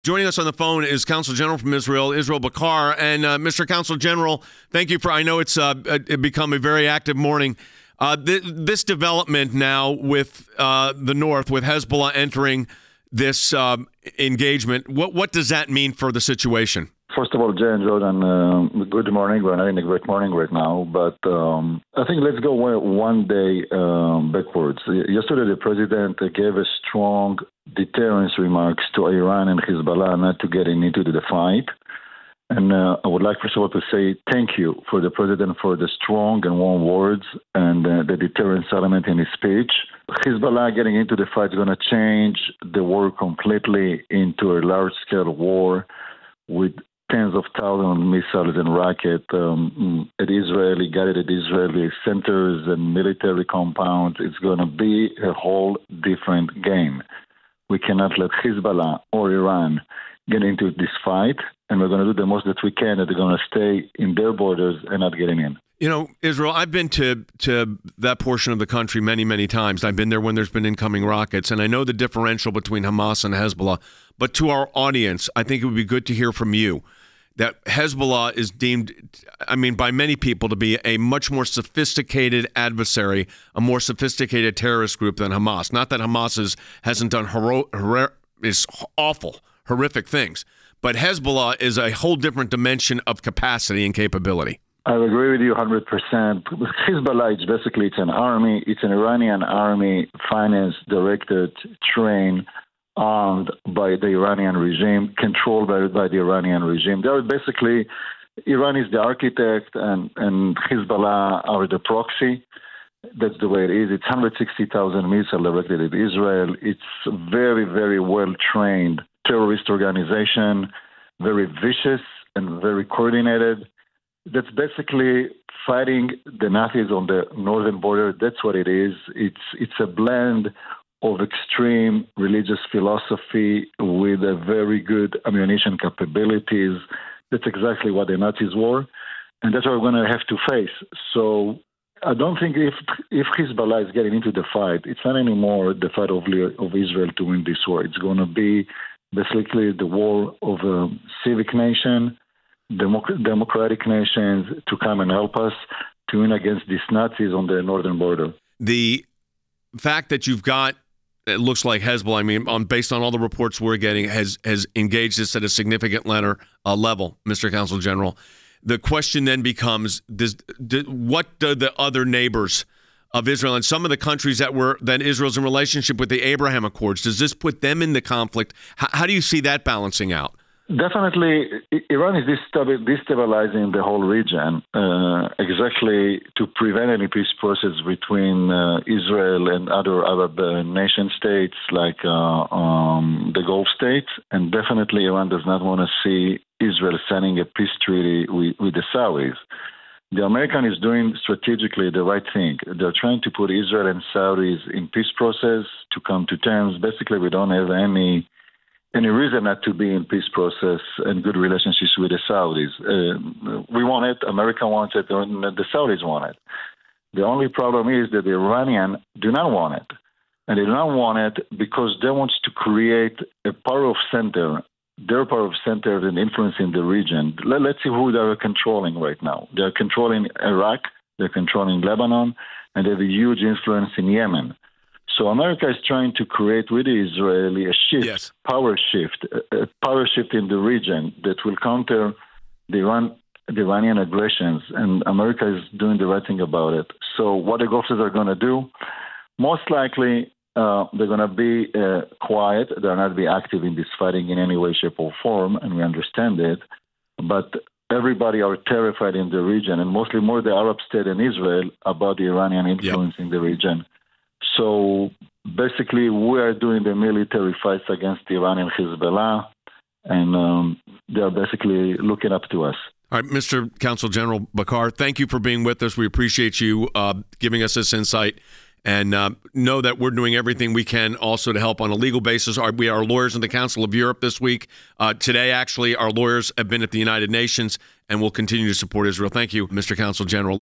Joining us on the phone is Consul General from Israel, Israel Bakar. And Mr. Consul General, thank you for, I know it's become a very active morning. This development now with the North, with Hezbollah entering this engagement, what does that mean for the situation? First of all, Jay and Jordan, good morning. We're having a great morning right now. But I think let's go one day backwards. Yesterday, the president gave a strong deterrence remarks to Iran and Hezbollah not to get into the fight. And I would like, first of all, to say thank you for the president for the strong and warm words and the deterrence element in his speech. Hezbollah getting into the fight is going to change the war completely into a large-scale war with tens of thousands of missiles and rockets at Israeli, guided Israeli centers and military compounds. It's going to be a whole different game. We cannot let Hezbollah or Iran get into this fight, and we're going to do the most that we can, that they're going to stay in their borders and not getting in. You know, Israel, I've been to that portion of the country many, many times. I've been there when there's been incoming rockets, and I know the differential between Hamas and Hezbollah. But to our audience, I think it would be good to hear from you that Hezbollah is deemed, I mean, by many people to be a much more sophisticated adversary, a more sophisticated terrorist group than Hamas. Not that Hamas hasn't done awful, horrific things, but Hezbollah is a whole different dimension of capacity and capability. I agree with you 100%. Hezbollah, it's an army. It's an Iranian army, financed, directed, trained, armed by the Iranian regime, controlled by the Iranian regime. They're basically, Iran is the architect and Hezbollah are the proxy. That's the way it is. It's 160,000 missiles directed at Israel. It's a very, very well-trained terrorist organization, very vicious and very coordinated. That's basically fighting the Nazis on the northern border. That's what it is. It's a blend of extreme religious philosophy with a very good ammunition capabilities. That's exactly what the Nazis were, and that's what we're going to have to face. So I don't think if Hezbollah is getting into the fight, it's not anymore the fight of Israel to win this war. It's going to be basically the war of a civic nation, democratic nations to come and help us to win against these Nazis on the northern border. The fact that you've got, it looks like Hezbollah, I mean, based on all the reports we're getting, has engaged this at a significant level, Mr. Consul General. The question then becomes, what do the other neighbors of Israel and some of the countries that Israel's in relationship with the Abraham Accords, does this put them in the conflict? How do you see that balancing out? Definitely, Iran is destabilizing the whole region exactly to prevent any peace process between Israel and other Arab nation states like the Gulf states. And definitely Iran does not want to see Israel signing a peace treaty with the Saudis. The American is doing strategically the right thing. They're trying to put Israel and Saudis in peace process to come to terms. Basically, we don't have any reason not to be in peace process and good relationships with the Saudis. We want it, America wants it, and the Saudis want it. The only problem is that the Iranians do not want it. And they do not want it because they want to create a power of center, their power of center and influence in the region. Let's see who they are controlling right now. They're controlling Iraq, they're controlling Lebanon, and they have a huge influence in Yemen. So America is trying to create with Israeli a shift, yes, a power shift in the region that will counter the Iranian aggressions, and America is doing the right thing about it. So what the Gulf states are going to do, most likely they're going to be quiet. They're not be active in this fighting in any way, shape, or form, and we understand it. But everybody are terrified in the region, and mostly more the Arab state and Israel about the Iranian influence in the region. So basically, we are doing the military fights against Iran and Hezbollah, and they are basically looking up to us. All right, Mr. Consul General Bakar, thank you for being with us. We appreciate you giving us this insight, and know that we're doing everything we can also to help on a legal basis. We are lawyers in the Council of Europe this week. Today, actually, our lawyers have been at the United Nations, and will continue to support Israel. Thank you, Mr. Consul General.